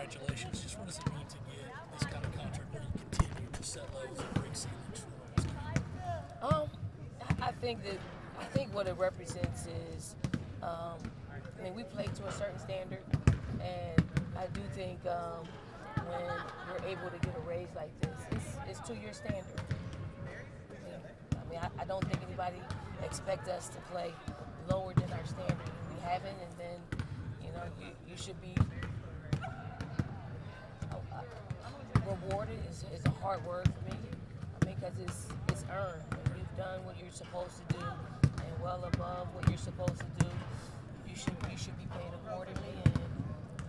congratulations. Just what does it mean to get this kind of contract where you continue to set levels and break ceilings for this team? I think what it represents is, we play to a certain standard, and I do think when you're able to get a raise like this, it's to your standard. I don't think anybody expects us to play lower than our standard, and we haven't. And then, you should be rewarded. Is a hard word for me. Because it's earned. You've done what you're supposed to do, and well above what you're supposed to do. You should be paid accordingly, and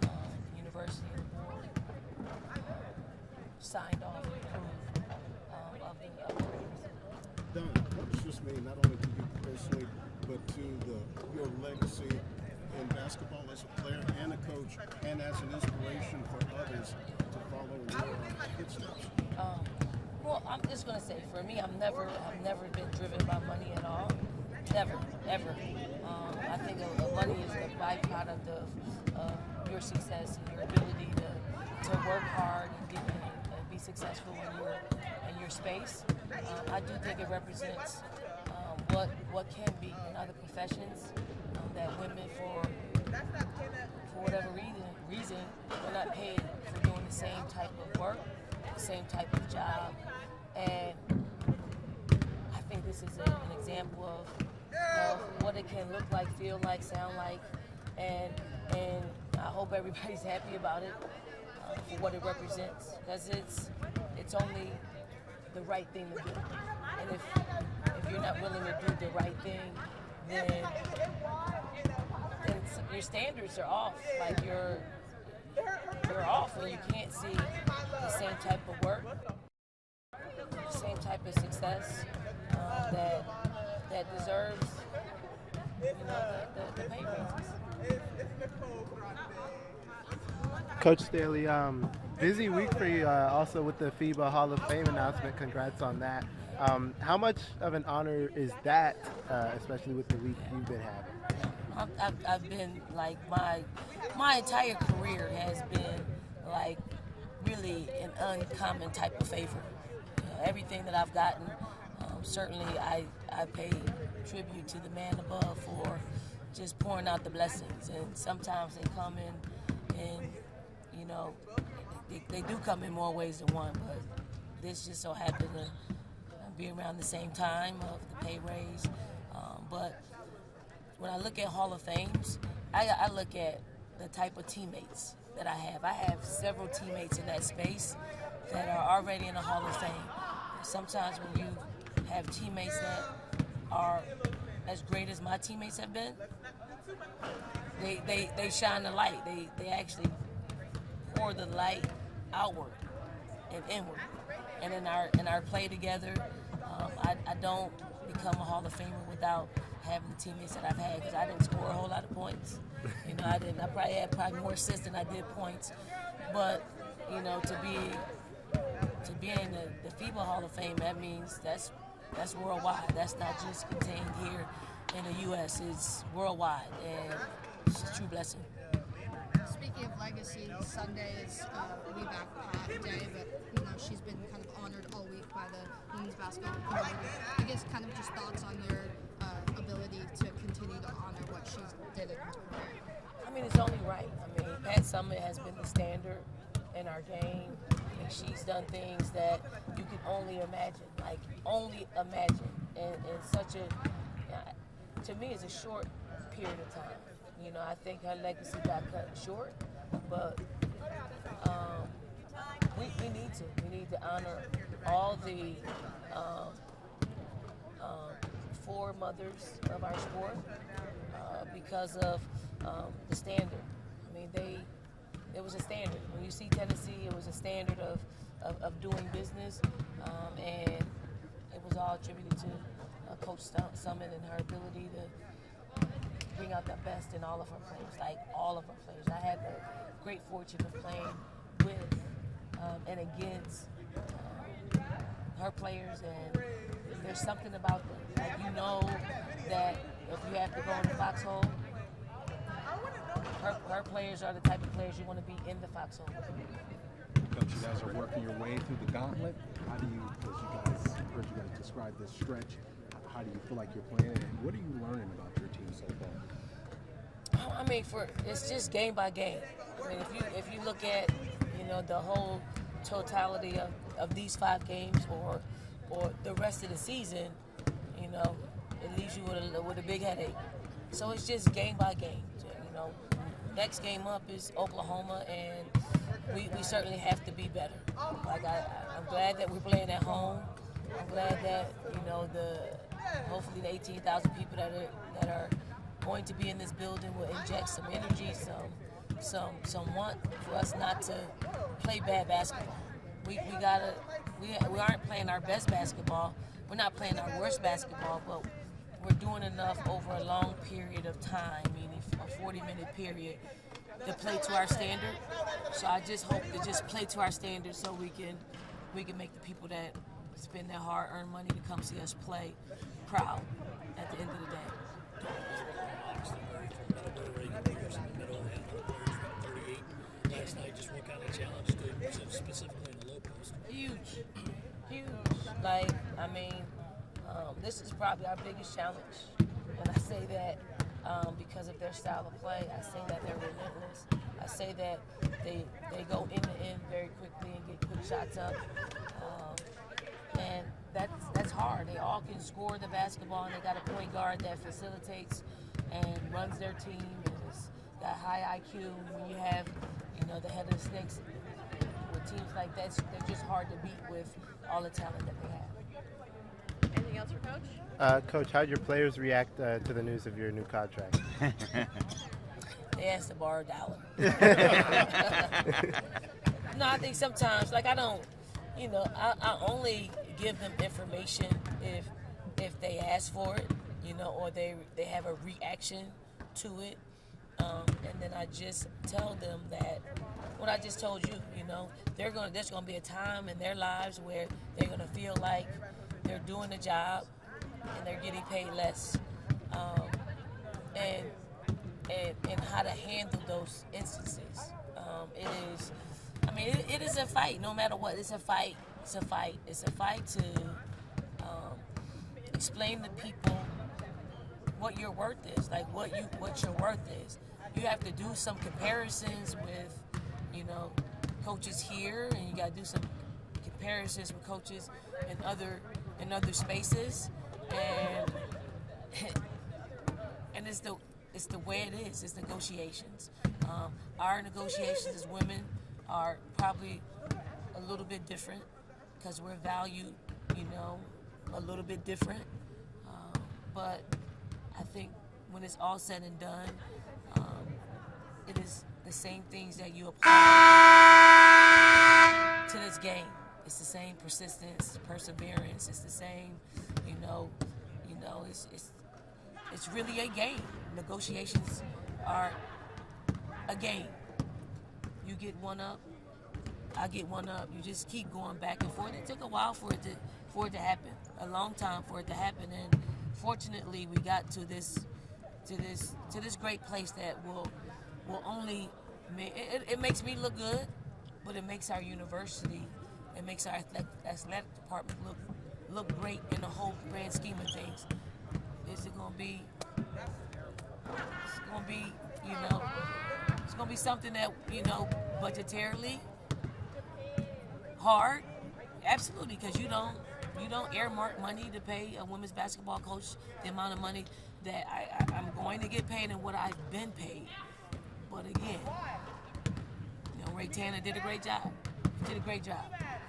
the university and the board signed off and approved of the raise. Don, what does this mean not only to you personally, but to your legacy in basketball as a player and a coach, and as an inspiration for others to follow in your footsteps? Well, I'm just gonna say, for me, I've never been driven by money at all. Never, ever. I think money is the byproduct of your success and your ability to work hard and be successful in your space. I do think it represents what can be in other professions, that women for whatever reason they're not paid for doing the same type of work, the same type of job. And I think this is an example of what it can look like, feel like, sound like, and I hope everybody's happy about it for what it represents, because it's only the right thing to do. And if you're not willing to do the right thing, then your standards are off. Like you're off, and you can't see the same type of work, the same type of success that deserves the pay raises. Coach Staley, busy week for you also with the FIBA Hall of Fame announcement. Congrats on that. How much of an honor is that, especially with the week you've been having? I've been like my entire career has been like really an uncommon type of favor. Everything that I've gotten, certainly I pay tribute to the man above for just pouring out the blessings. And sometimes they come in they do come in more ways than one, but this just so happened to be around the same time of the pay raise. But when I look at Hall of Fames, I look at the type of teammates that I have. I have several teammates in that space that are already in the Hall of Fame. Sometimes when you have teammates that are as great as my teammates have been, they shine the light. They actually pour the light outward and inward. And in our play together, I don't become a Hall of Famer without having the teammates that I've had, because I didn't score a whole lot of points. I didn't. I probably had more assists than I did points. But to be in the FIBA Hall of Fame, that means that's worldwide. That's not just contained here in the U.S. It's worldwide, and it's a true blessing. Speaking of legacy, Sunday is WACH day, but she's been kind of honored all week by the women's basketball community. I guess kind of just thoughts on your ability to continue to honor what she did in her career. It's only right. Pat Summitt has been the standard in our game, and she's done things that you can only imagine, in such a, to me, it's a short period of time. I think her legacy got cut short, but we need to honor all the foremothers of our sport because of the standard. It was a standard. When you see Tennessee, it was a standard of doing business, and it was all attributed to Coach Summitt and her ability to bring out the best in all of her players, like all of her players. I had the great fortune of playing with and against her players, and there's something about them. Like, that if you have to go in the foxhole, her players are the type of players you want to be in the foxhole. Coach, you guys are working your way through the gauntlet. How do you, as you guys heard you guys describe this stretch, how do you feel like you're playing, and what are you learning about your team so far? I mean, it's just game by game. I mean, if you look at the whole totality of these 5 games or the rest of the season, it leaves you with a big headache. So it's just game by game. Next game up is Oklahoma, and we certainly have to be better. Like I'm glad that we're playing at home. I'm glad that hopefully the 18,000 people that are going to be in this building will inject some energy, some want for us not to play bad basketball. We aren't playing our best basketball. We're not playing our worst basketball, but we're doing enough over a long period of time, meaning a 40-minute period, to play to our standard. So I just hope to just play to our standard so we can make the people that spend their hard-earned money to come see us play proud at the end of the day. Last night, just what kind of challenge did specifically in the low post? Huge. Like, I mean, this is probably our biggest challenge. And I say that because of their style of play. I say that they're relentless. I say that they go in the end very quickly and get quick shots up. And that's hard. They all can score the basketball, and they got a point guard that facilitates and runs their team and has got high IQ. When you have, the head of the snakes with teams like that, they're just hard to beat with all the talent that they have. Anything else for Coach? Coach, how'd your players react to the news of your new contract? They asked to borrow $1. No, I think sometimes, like I don't, I only give them information if they ask for it, or they have a reaction to it. And then I just tell them that what I just told you, there's going to be a time in their lives where they're going to feel like they're doing a job and they're getting paid less. And how to handle those instances. It is a fight, no matter what. It's a fight. It's a fight. It's a fight to explain to people what your worth is, like what your worth is. You have to do some comparisons with, coaches here, and you got to do some comparisons with coaches in other spaces, and it's the way it is. It's negotiations. Our negotiations as women are probably a little bit different because we're valued, a little bit different. But I think when it's all said and done, it is the same things that you apply to this game. It's the same persistence, perseverance. It's the same, it's really a game. Negotiations are a game. You get one up, I get one up. You just keep going back and forth. It took a while for it to happen, a long time for it to happen, and fortunately we got to this great place that will only it makes me look good, but it makes our university, it makes our athletic department look great in the whole grand scheme of things. It's gonna be it's gonna be something that budgetarily hard, absolutely, because you don't earmark money to pay a women's basketball coach the amount of money that I'm going to get paid and what I've been paid. But again, Ray Tanner did a great job.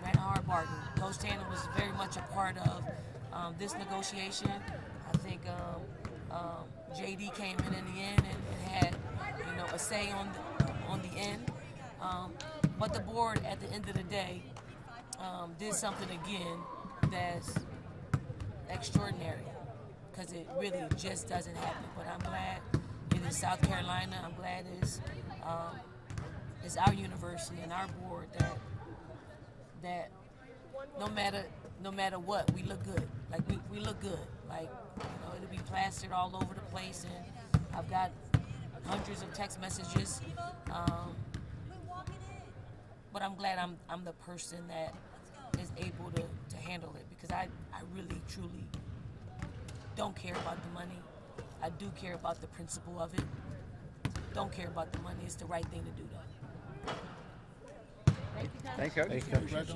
Ran a hard bargain. Coach Tanner was very much a part of this negotiation. I think JD came in the end and had a say on the end. But the board at the end of the day did something again that's extraordinary, because it really just doesn't happen. But I'm glad it is South Carolina. I'm glad it's our university and our board that no matter what, we look good. Like we look good. Like it'll be plastered all over the place, and I've got hundreds of text messages. But I'm glad I'm the person that is able to handle it, because I really, truly don't care about the money. I do care about the principle of it. Don't care about the money. It's the right thing to do, though. Thank you. Congratulations.